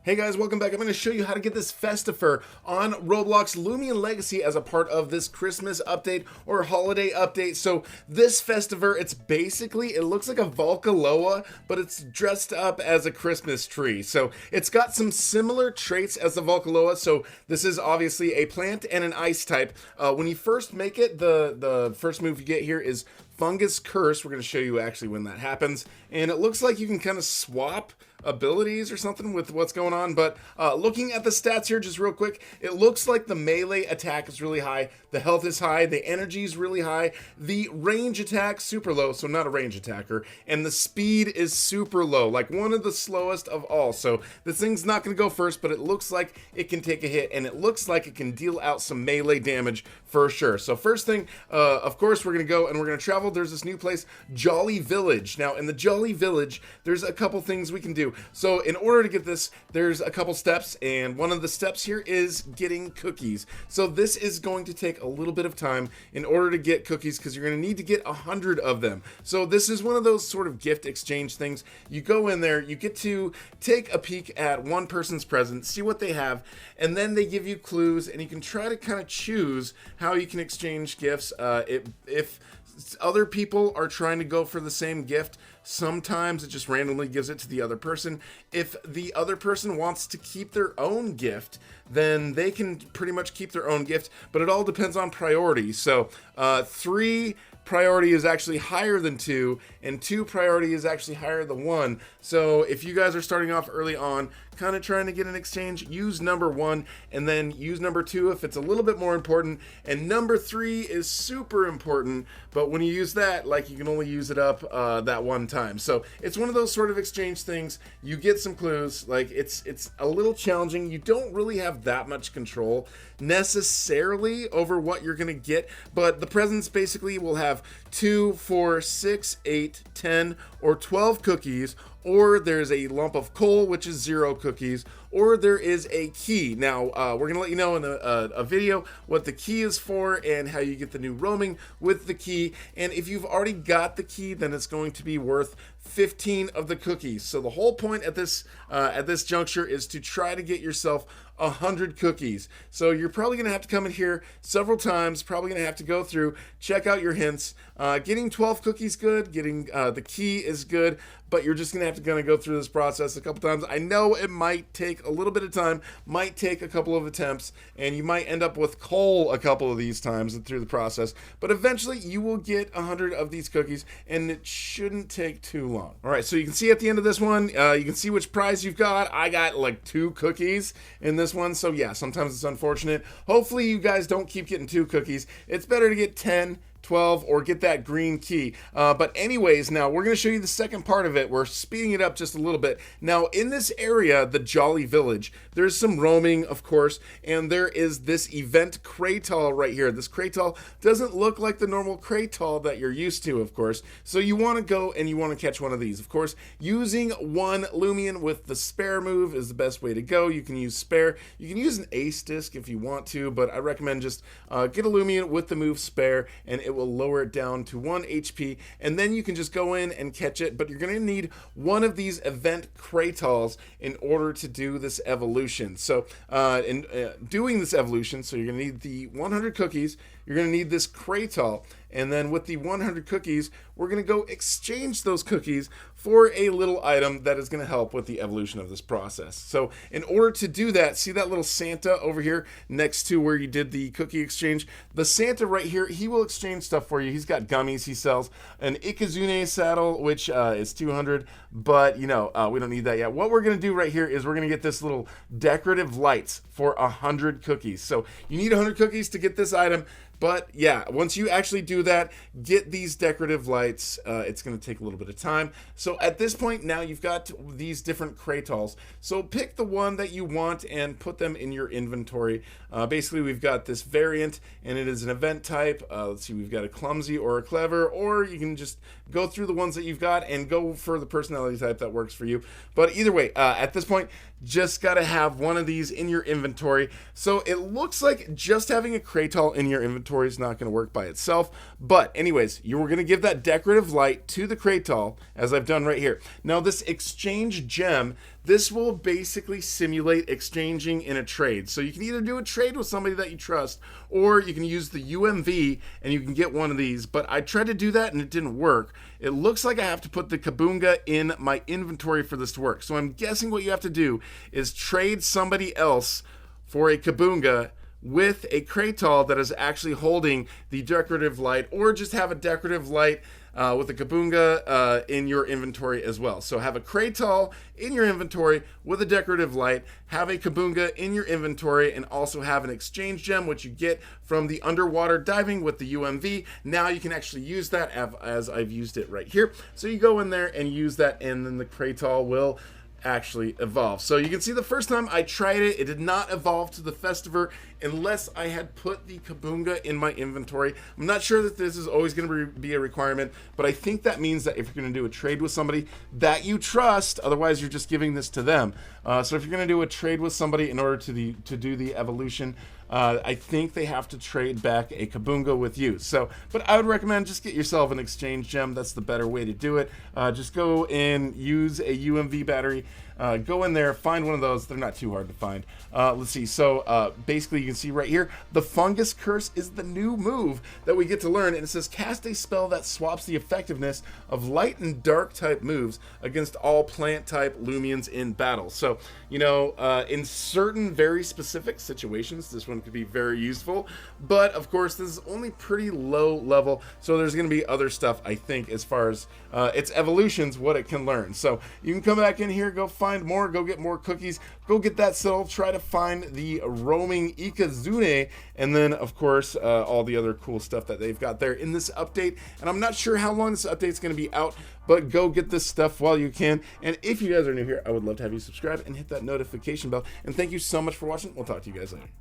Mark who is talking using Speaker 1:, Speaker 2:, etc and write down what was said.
Speaker 1: Hey guys, welcome back. I'm going to show you how to get this FESTIFIR on Roblox Loomian Legacy as a part of this Christmas update or holiday update. So this FESTIFIR, it looks like a Volcaloa, but it's dressed up as a Christmas tree. So it's got some similar traits as the Volcaloa. So this is obviously a plant and an ice type. When you first make it, the first move you get here is Fungus Curse. We're going to show you actually when that happens. And it looks like you can kind of swap abilities or something with what's going on, but looking at the stats here just real quick, it looks like the melee attack is really high, the health is high, the energy is really high, the range attack super low, so not a range attacker, and the speed is super low, like one of the slowest of all. So this thing's not going to go first, but it looks like it can take a hit, and it looks like it can deal out some melee damage for sure. So first thing, of course, we're going to go and we're going to travel. There's this new place, Jolly Village. Now in the Jolly Village, there's a couple things we can do. So in order to get this, there's a couple steps, and one of the steps here is getting cookies. So this is going to take a little bit of time in order to get cookies, because you're going to need to get 100 of them. So this is one of those sort of gift exchange things. You go in there, you get to take a peek at one person's present, see what they have, and then they give you clues, and you can try to kind of choose how you can exchange gifts. If other people are trying to go for the same gift, sometimes it just randomly gives it to the other person. If the other person wants to keep their own gift, then they can pretty much keep their own gift, but it all depends on priority. So 3 priority is actually higher than 2, and 2 priority is actually higher than 1. So if you guys are starting off early on, kind of trying to get an exchange, use number 1, and then use number 2 if it's a little bit more important, and number 3 is super important, but when you use that, like, you can only use it up that one time. So it's one of those sort of exchange things. You get some clues, like it's a little challenging. You don't really have that much control necessarily over what you're gonna get, but the presents basically will have 2, 4, 6, 8, 10, or 12 cookies, or there's a lump of coal, which is 0 cookies, or there is a key. Now, we're going to let you know in a video what the key is for and how you get the new roaming with the key. And if you've already got the key, then it's going to be worth 15 of the cookies. So the whole point at this juncture is to try to get yourself 100 cookies. So you're probably going to have to come in here several times, probably going to have to go through, check out your hints. Getting 12 cookies good, getting the key is good, but you're just going to have to go through this process a couple times. I know it might take a little bit of time, might take a couple of attempts, and you might end up with coal a couple of these times through the process, but eventually you will get 100 of these cookies, and it shouldn't take too long. All right, so you can see at the end of this one, you can see which prize you've got. I got like 2 cookies in this one, so yeah, sometimes it's unfortunate. Hopefully you guys don't keep getting 2 cookies. It's better to get 10, 12, or get that green key. But anyways, now we're going to show you the second part of it. We're speeding it up just a little bit. Now in this area, the Jolly Village, there's some roaming, of course, and there is this event Kratal right here. This Kratal doesn't look like the normal Kratal that you're used to, of course. So you want to go and you want to catch one of these. Of course, using one Loomian with the spare move is the best way to go. You can use spare. You can use an ace disc if you want to, but I recommend just get a Loomian with the move spare, and it will lower it down to 1 HP, and then you can just go in and catch it. But you're going to need one of these event Kratals in order to do this evolution. So in doing this evolution, so you're going to need the 100 cookies, you're going to need this Kratal, and then with the 100 cookies, we're going to go exchange those cookies for a little item that is going to help with the evolution of this process. So in order to do that, see that little Santa over here next to where you did the cookie exchange? The Santa right here, he will exchange stuff for you. He's got gummies he sells, an Ikazune saddle, which is 200, but you know, we don't need that yet. What we're going to do right here is we're going to get this little decorative lights for 100 cookies. So you need 100 cookies to get this item. But yeah, once you actually do that, get these decorative lights. It's going to take a little bit of time. So at this point, now you've got these different Kratals. So pick the one that you want and put them in your inventory. Basically, we've got this variant, and it is an event type. Let's see, we've got a clumsy or a clever, or you can just go through the ones that you've got and go for the personality type that works for you. But either way, at this point, just got to have one of these in your inventory. So it looks like just having a Kratal in your inventory is not going to work by itself. But anyways, you were going to give that decorative light to the Kratal, as I've done right here. Now this exchange gem, this will basically simulate exchanging in a trade. So you can either do a trade with somebody that you trust, or you can use the UMV and you can get one of these. But I tried to do that and it didn't work. It looks like I have to put the Kabunga in my inventory for this to work. So I'm guessing what you have to do is trade somebody else for a Kabunga with a Kratal that is actually holding the decorative light, or just have a decorative light with a Kabunga in your inventory as well. So have a Kratal in your inventory with a decorative light, have a Kabunga in your inventory, and also have an exchange gem, which you get from the underwater diving with the UMV. Now you can actually use that as I've used it right here. So you go in there and use that, and then the Kratal will actually evolve. So you can see the first time I tried it, it did not evolve to the FESTIFIR unless I had put the Kabunga in my inventory. I'm not sure that this is always going to be a requirement, but I think that means that if you're going to do a trade with somebody that you trust, otherwise you're just giving this to them. So if you're going to do a trade with somebody in order to do the evolution, I think they have to trade back a Kabunga with you. So, but I would recommend just get yourself an exchange gem. That's the better way to do it. Just go and use a UMV battery. Go in there, find one of those. They're not too hard to find. Let's see. So basically, you can see right here, the Fungus Curse is the new move that we get to learn. And it says cast a spell that swaps the effectiveness of light and dark type moves against all plant type Loomians in battle. So, you know, in certain very specific situations, this one could be very useful. But of course, this is only pretty low level. So there's going to be other stuff, I think, as far as its evolutions, what it can learn. So you can come back in here, go find more, go get more cookies, go get that settle, try to find the roaming Ikazune, and then of course all the other cool stuff that they've got there in this update. And I'm not sure how long this update is going to be out, but go get this stuff while you can. And if you guys are new here, I would love to have you subscribe and hit that notification bell. And thank you so much for watching. We'll talk to you guys later.